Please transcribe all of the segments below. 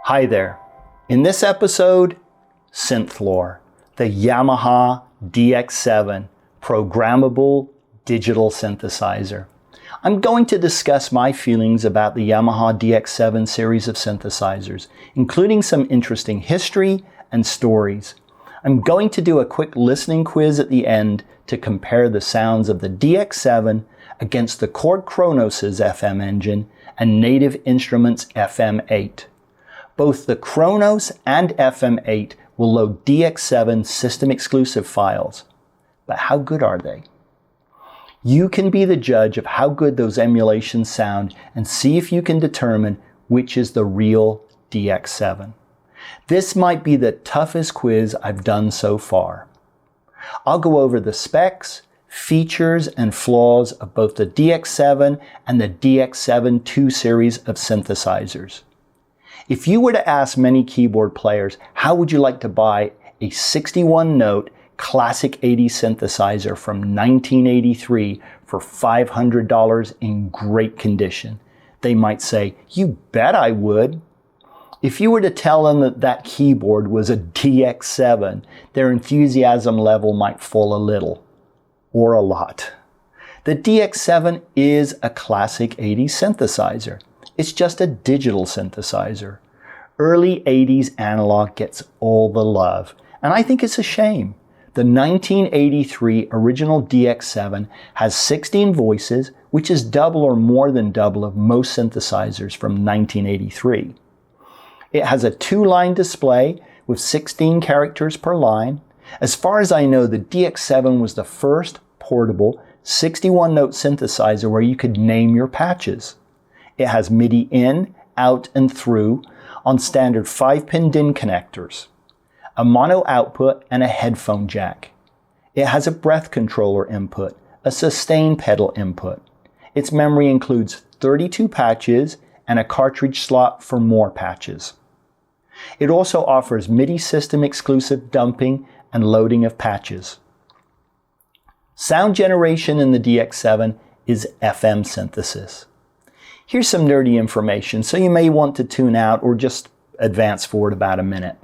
Hi there. In this episode, synth lore, the Yamaha DX7 programmable digital synthesizer. I'm going to discuss my feelings about the Yamaha DX7 series of synthesizers, including some interesting history and stories. I'm going to do a quick listening quiz at the end to compare the sounds of the DX7 against the Korg Kronos FM engine and Native Instruments FM8. Both the Kronos and FM8 will load DX7 system-exclusive files. But how good are they? You can be the judge of how good those emulations sound and see if you can determine which is the real DX7. This might be the toughest quiz I've done so far. I'll go over the specs, features, and flaws of both the DX7 and the DX7 II series of synthesizers. If you were to ask many keyboard players, how would you like to buy a 61-note classic 80s synthesizer from 1983 for $500 in great condition? They might say, "You bet I would." If you were to tell them that that keyboard was a DX7, their enthusiasm level might fall a little, or a lot. The DX7 is a classic 80s synthesizer. It's just a digital synthesizer. Early 80s analog gets all the love, and I think it's a shame. The 1983 original DX7 has 16 voices, which is double or more than double of most synthesizers from 1983. It has a 2-line display with 16 characters per line. As far as I know, the DX7 was the first portable 61-note synthesizer where you could name your patches. It has MIDI in, out, and through on standard 5-pin DIN connectors, a mono output, and a headphone jack. It has a breath controller input, a sustain pedal input. Its memory includes 32 patches and a cartridge slot for more patches. It also offers MIDI system exclusive dumping and loading of patches. Sound generation in the DX7 is FM synthesis. Here's some nerdy information, so you may want to tune out or just advance forward about a minute.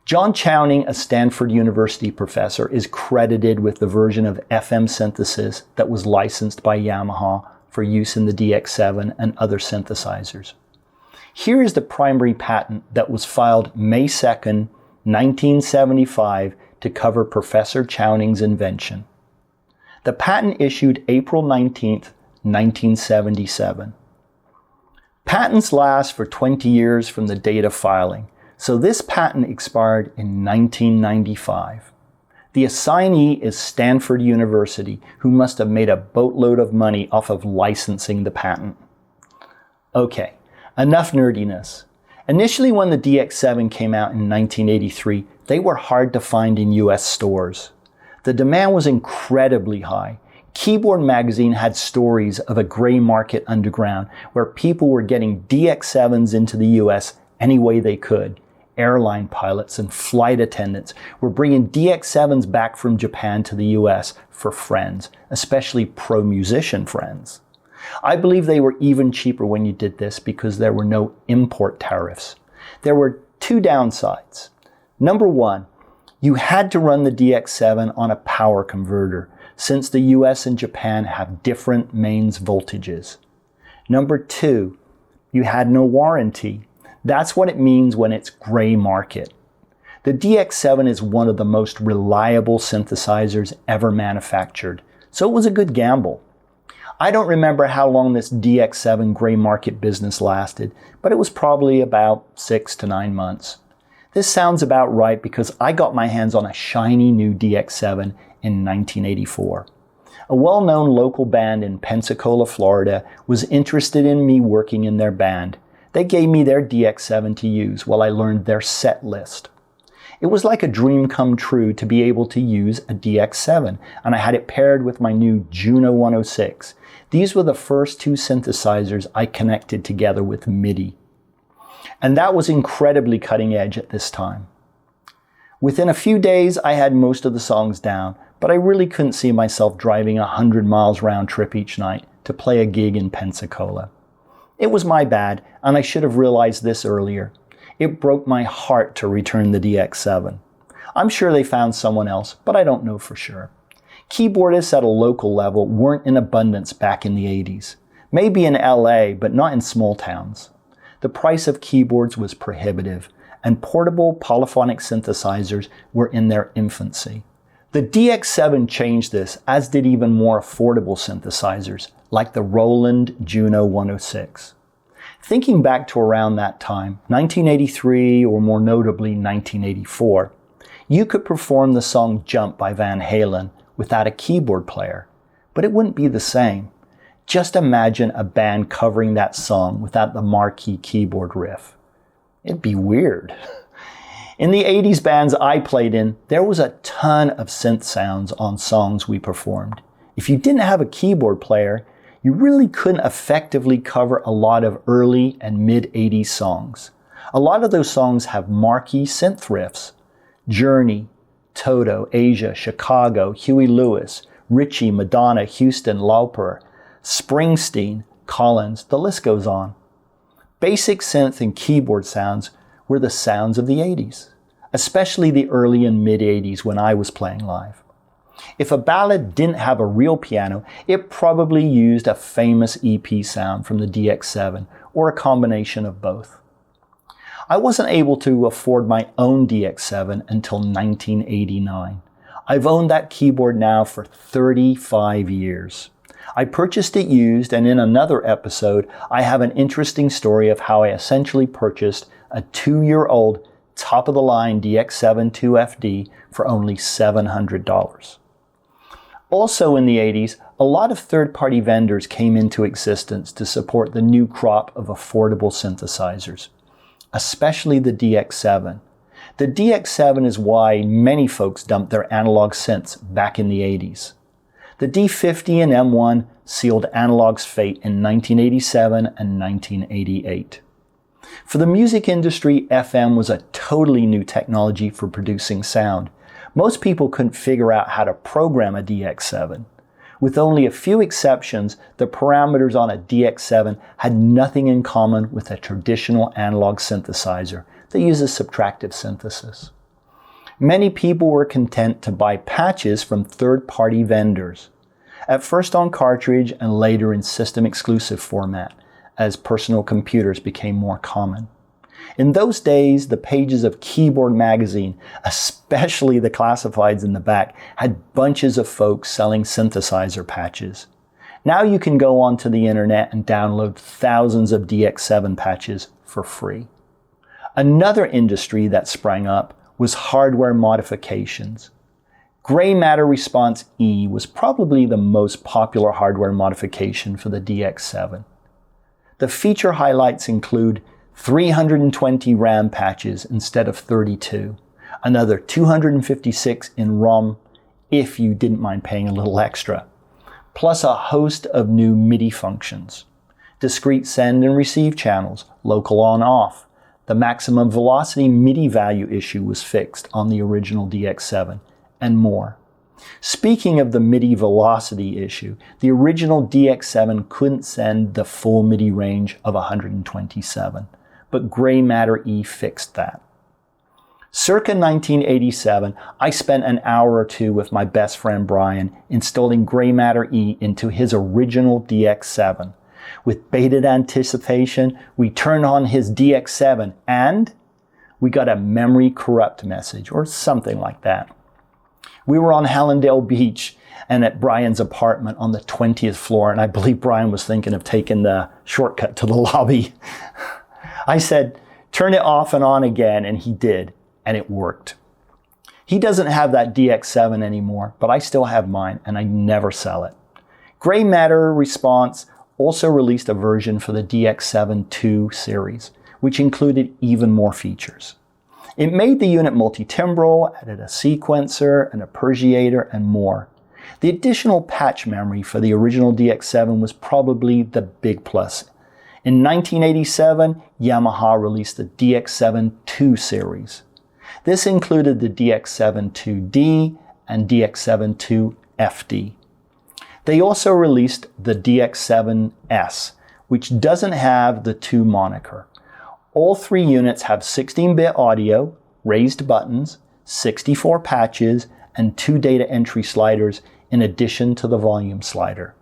John Chowning, a Stanford University professor, is credited with the version of FM synthesis that was licensed by Yamaha for use in the DX7 and other synthesizers. Here is the primary patent that was filed May 2nd, 1975 to cover Professor Chowning's invention. The patent issued April 19th, 1977. Patents last for 20 years from the date of filing, so this patent expired in 1995. The assignee is Stanford University, who must have made a boatload of money off of licensing the patent. Okay, enough nerdiness. Initially, when the DX7 came out in 1983, they were hard to find in US stores. The demand was incredibly high. Keyboard Magazine had stories of a gray market underground where people were getting DX7s into the US any way they could. Airline pilots and flight attendants were bringing DX7s back from Japan to the US for friends, especially pro-musician friends. I believe they were even cheaper when you did this because there were no import tariffs. There were two downsides. Number one, you had to run the DX7 on a power converter, since the US and Japan have different mains voltages. Number two, you had no warranty. That's what it means when it's gray market. The DX7 is one of the most reliable synthesizers ever manufactured, so it was a good gamble. I don't remember how long this DX7 gray market business lasted, but it was probably about 6 to 9 months. This sounds about right because I got my hands on a shiny new DX7 in 1984. A well-known local band in Pensacola, Florida was interested in me working in their band. They gave me their DX7 to use while I learned their set list. It was like a dream come true to be able to use a DX7, and I had it paired with my new Juno 106. These were the first two synthesizers I connected together with MIDI. And that was incredibly cutting edge at this time. Within a few days, I had most of the songs down, but I really couldn't see myself driving 100 miles round trip each night to play a gig in Pensacola. It was my bad, and I should have realized this earlier. It broke my heart to return the DX7. I'm sure they found someone else, but I don't know for sure. Keyboardists at a local level weren't in abundance back in the 80s. Maybe in LA, but not in small towns. The price of keyboards was prohibitive, and portable polyphonic synthesizers were in their infancy. The DX7 changed this, as did even more affordable synthesizers, like the Roland Juno 106. Thinking back to around that time, 1983 or more notably 1984, you could perform the song Jump by Van Halen without a keyboard player, but it wouldn't be the same. Just imagine a band covering that song without the marquee keyboard riff. It'd be weird. In the 80s bands I played in, there was a ton of synth sounds on songs we performed. If you didn't have a keyboard player, you really couldn't effectively cover a lot of early and mid-80s songs. A lot of those songs have marquee synth riffs. Journey, Toto, Asia, Chicago, Huey Lewis, Ritchie, Madonna, Houston, Lauper, Springsteen, Collins, the list goes on. Basic synth and keyboard sounds were the sounds of the 80s, especially the early and mid-80s when I was playing live. If a ballad didn't have a real piano, it probably used a famous EP sound from the DX7 or a combination of both. I wasn't able to afford my own DX7 until 1989. I've owned that keyboard now for 35 years. I purchased it used, and in another episode, I have an interesting story of how I essentially purchased a 2-year-old top-of-the-line DX7 2FD for only $700. Also in the 80s, a lot of third-party vendors came into existence to support the new crop of affordable synthesizers, especially the DX7. The DX7 is why many folks dumped their analog synths back in the 80s. The D50 and M1 sealed analog's fate in 1987 and 1988. For the music industry, FM was a totally new technology for producing sound. Most people couldn't figure out how to program a DX7. With only a few exceptions, the parameters on a DX7 had nothing in common with a traditional analog synthesizer that uses subtractive synthesis. Many people were content to buy patches from third-party vendors, at first on cartridge and later in system-exclusive format, as personal computers became more common. In those days, the pages of Keyboard magazine, especially the classifieds in the back, had bunches of folks selling synthesizer patches. Now you can go onto the internet and download thousands of DX7 patches for free. Another industry that sprang up was hardware modifications. Gray Matter Response E was probably the most popular hardware modification for the DX7. The feature highlights include 320 RAM patches instead of 32, another 256 in ROM if you didn't mind paying a little extra, plus a host of new MIDI functions, discrete send and receive channels, local on-off. The maximum velocity MIDI value issue was fixed on the original DX7, and more. Speaking of the MIDI velocity issue, the original DX7 couldn't send the full MIDI range of 127, but Gray Matter E fixed that. Circa 1987, I spent an hour or two with my best friend Brian installing Gray Matter E into his original DX7. With bated anticipation, we turned on his DX7 and we got a memory corrupt message or something like that. We were on Hallandale Beach and at Brian's apartment on the 20th floor, and I believe Brian was thinking of taking the shortcut to the lobby. I said, turn it off and on again, and he did, and it worked. He doesn't have that DX7 anymore, but I still have mine, and I never sell it. Gray Matter Response also released a version for the DX7 II series, which included even more features. It made the unit multi-timbral, added a sequencer, an arpeggiator, and more. The additional patch memory for the original DX7 was probably the big plus. In 1987, Yamaha released the DX7 II series. This included the DX7 2D and DX7 II FD. They also released the DX7S, which doesn't have the 2 moniker. All three units have 16-bit audio, raised buttons, 64 patches, and 2 data entry sliders in addition to the volume slider.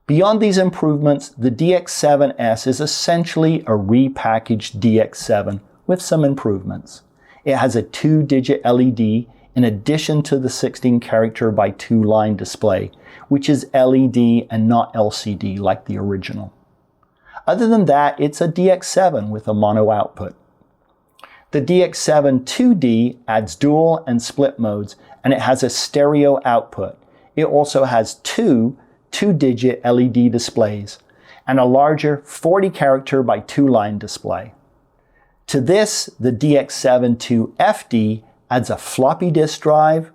Beyond these improvements, the DX7S is essentially a repackaged DX7 with some improvements. It has a 2-digit LED in addition to the 16-character by 2-line display, which is LED and not LCD like the original. Other than that, it's a DX7 with a mono output. The DX7 2D adds dual and split modes, and it has a stereo output. It also has two 2-digit LED displays and a larger 40-character by 2-line display. To this, the DX7 2FD adds a floppy disk drive.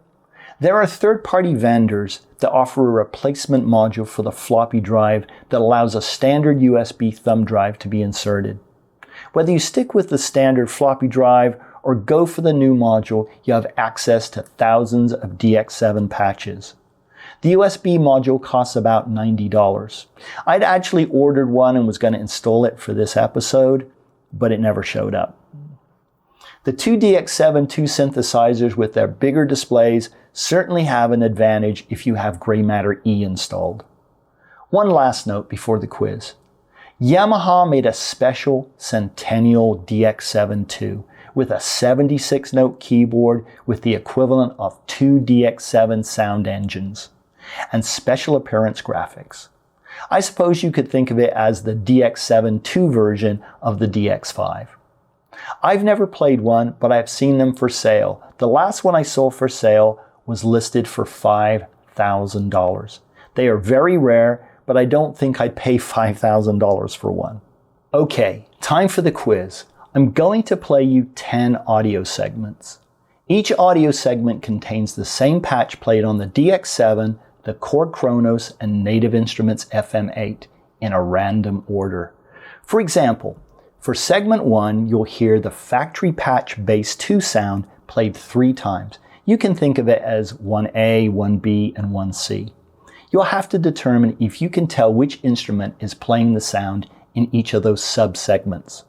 There are third-party vendors that offer a replacement module for the floppy drive that allows a standard USB thumb drive to be inserted. Whether you stick with the standard floppy drive or go for the new module, you have access to thousands of DX7 patches. The USB module costs about $90. I'd actually ordered one and was going to install it for this episode, but it never showed up. The two DX7 2 synthesizers with their bigger displays certainly have an advantage if you have Grey Matter E installed. One last note before the quiz. Yamaha made a special Centennial DX7 II with a 76-note keyboard with the equivalent of 2 DX7 sound engines and special appearance graphics. I suppose you could think of it as the DX7 II version of the DX5. I've never played one, but I've seen them for sale. The last one I saw for sale was listed for $5,000. They are very rare, but I don't think I'd pay $5,000 for one. Okay, time for the quiz. I'm going to play you 10 audio segments. Each audio segment contains the same patch played on the DX7, the Korg Kronos, and Native Instruments FM8 in a random order. For example, for segment 1, you'll hear the factory patch bass 2 sound played 3 times. You can think of it as 1A, 1B, and 1C. You'll have to determine if you can tell which instrument is playing the sound in each of those sub-segments.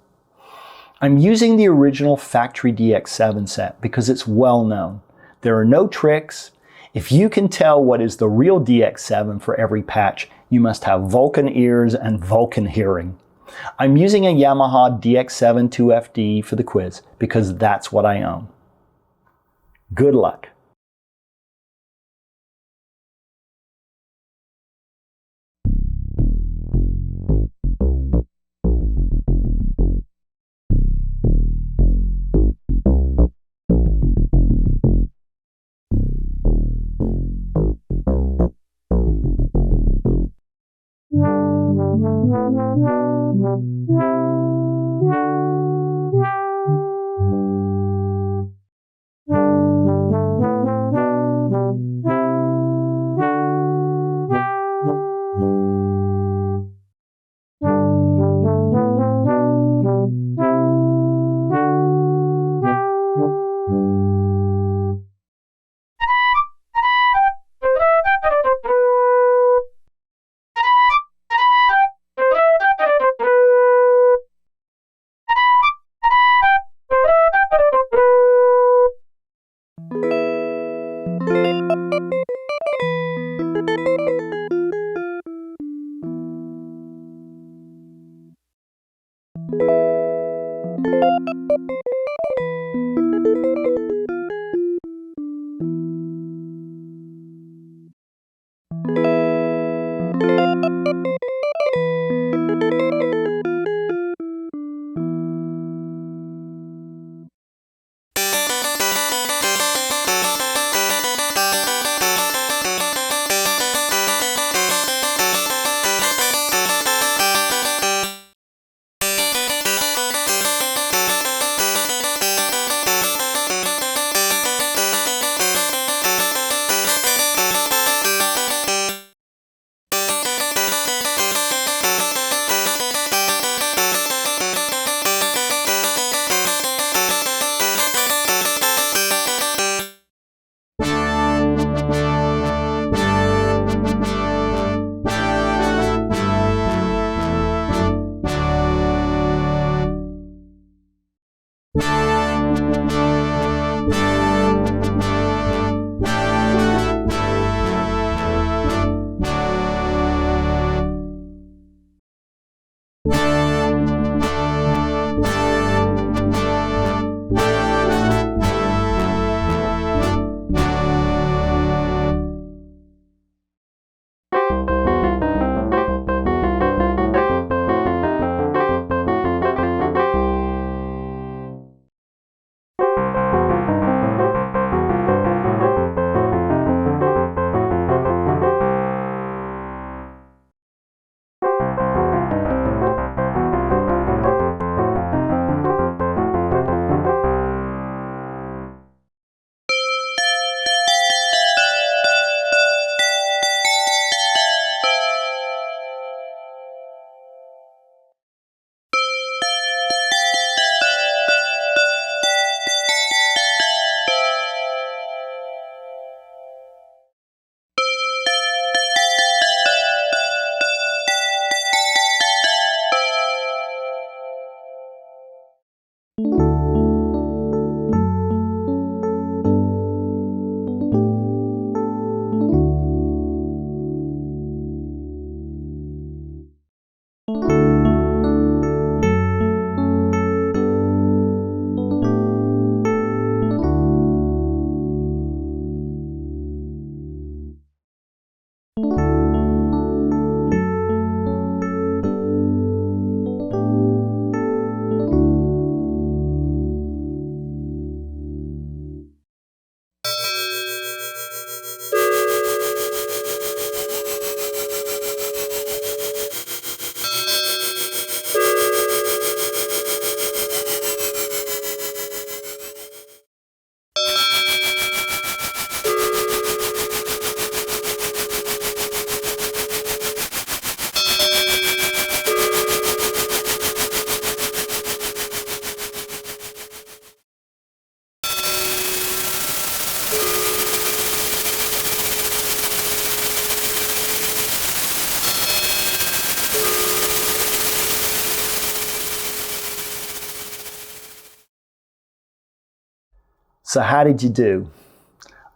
I'm using the original factory DX7 set because it's well known. There are no tricks. If you can tell what is the real DX7 for every patch, you must have Vulcan ears and Vulcan hearing. I'm using a Yamaha DX7 2FD for the quiz because that's what I own. Good luck. So how did you do?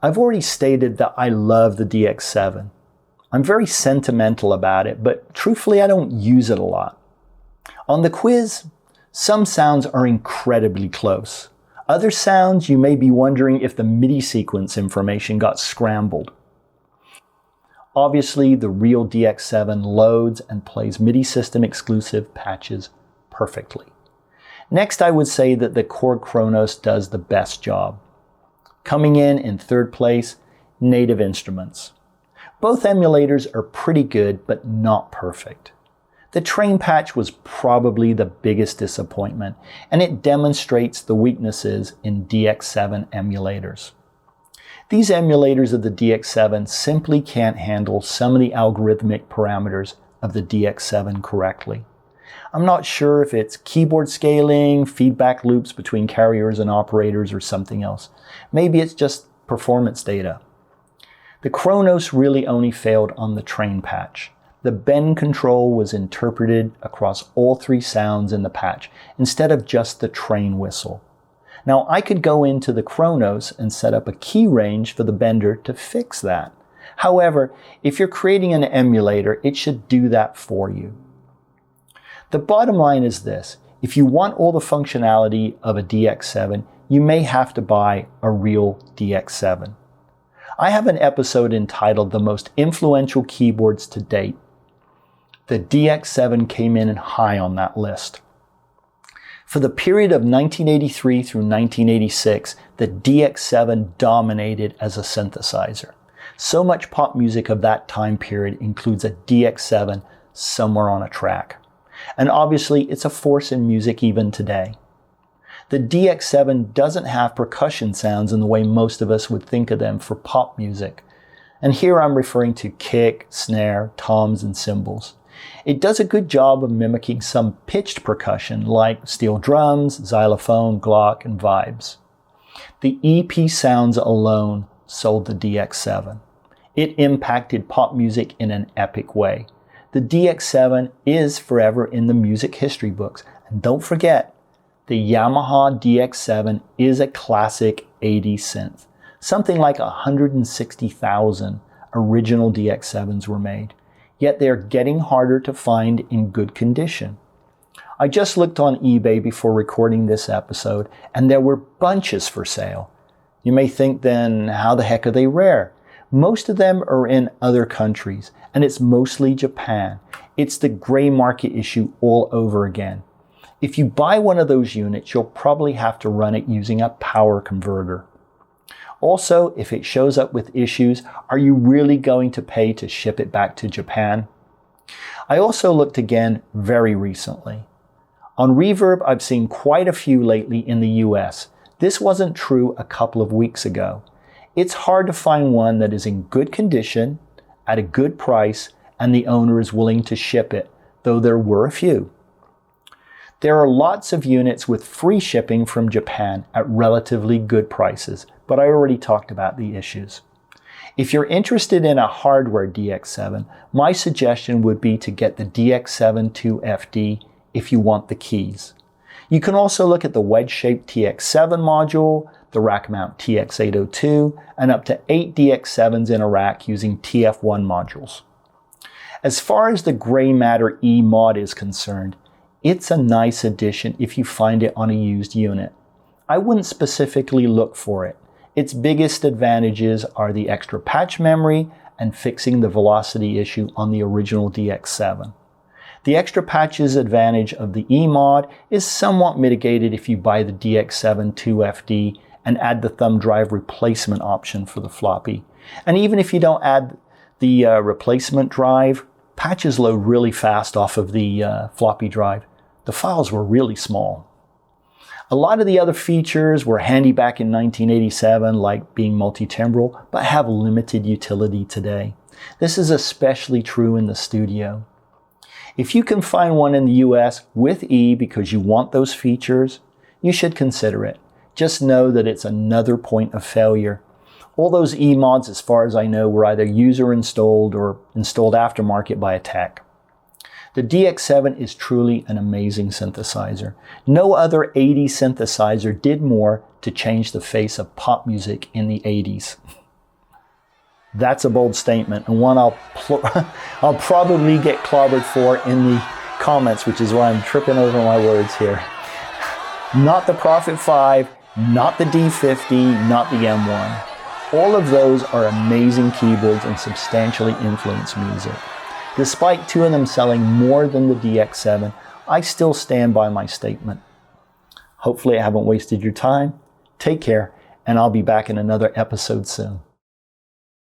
I've already stated that I love the DX7. I'm very sentimental about it, but truthfully I don't use it a lot. On the quiz, some sounds are incredibly close. Other sounds you may be wondering if the MIDI sequence information got scrambled. Obviously the real DX7 loads and plays MIDI system exclusive patches perfectly. Next, I would say that the Korg Kronos does the best job. Coming in third place, Native Instruments. Both emulators are pretty good, but not perfect. The train patch was probably the biggest disappointment, and it demonstrates the weaknesses in DX7 emulators. These emulators of the DX7 simply can't handle some of the algorithmic parameters of the DX7 correctly. I'm not sure if it's keyboard scaling, feedback loops between carriers and operators, or something else. Maybe it's just performance data. The Kronos really only failed on the train patch. The bend control was interpreted across all three sounds in the patch, instead of just the train whistle. Now I could go into the Kronos and set up a key range for the bender to fix that. However, if you're creating an emulator, it should do that for you. The bottom line is this: if you want all the functionality of a DX7, you may have to buy a real DX7. I have an episode entitled The Most Influential Keyboards to Date. The DX7 came in high on that list. For the period of 1983 through 1986, the DX7 dominated as a synthesizer. So much pop music of that time period includes a DX7 somewhere on a track. And obviously, it's a force in music even today. The DX7 doesn't have percussion sounds in the way most of us would think of them for pop music. And here I'm referring to kick, snare, toms, and cymbals. It does a good job of mimicking some pitched percussion like steel drums, xylophone, glock, and vibes. The EP sounds alone sold the DX7. It impacted pop music in an epic way. The DX7 is forever in the music history books. And don't forget, the Yamaha DX7 is a classic 80s synth. Something like 160,000 original DX7s were made. Yet they're getting harder to find in good condition. I just looked on eBay before recording this episode, and there were bunches for sale. You may think then, how the heck are they rare? Most of them are in other countries, and it's mostly Japan. It's the gray market issue all over again. If you buy one of those units, you'll probably have to run it using a power converter. Also, if it shows up with issues, are you really going to pay to ship it back to Japan? I also looked again very recently. On Reverb, I've seen quite a few lately in the US. This wasn't true a couple of weeks ago. It's hard to find one that is in good condition, at a good price, and the owner is willing to ship it, though there were a few. There are lots of units with free shipping from Japan at relatively good prices, but I already talked about the issues. If you're interested in a hardware DX7, my suggestion would be to get the DX7 2FD if you want the keys. You can also look at the wedge-shaped TX7 module, the rack mount TX802, and up to 8 DX7s in a rack using TF1 modules. As far as the Gray Matter E mod is concerned, it's a nice addition if you find it on a used unit. I wouldn't specifically look for it. Its biggest advantages are the extra patch memory and fixing the velocity issue on the original DX7. The extra patches advantage of the E mod is somewhat mitigated if you buy the DX7 2FD and add the thumb drive replacement option for the floppy. And even if you don't add the replacement drive, patches load really fast off of the floppy drive. The files were really small. A lot of the other features were handy back in 1987, like being multi-timbral, but have limited utility today. This is especially true in the studio. If you can find one in the US with E because you want those features, you should consider it. Just know that it's another point of failure. All those E mods, as far as I know, were either user installed or installed aftermarket by a tech. The DX7 is truly an amazing synthesizer. No other 80s synthesizer did more to change the face of pop music in the 80s. That's a bold statement, and one I'll probably get clobbered for in the comments, which is why I'm tripping over my words here. Not the Prophet 5, not the D50, not the M1. All of those are amazing keyboards and substantially influence music. Despite two of them selling more than the DX7, I still stand by my statement. Hopefully I haven't wasted your time. Take care, and I'll be back in another episode soon.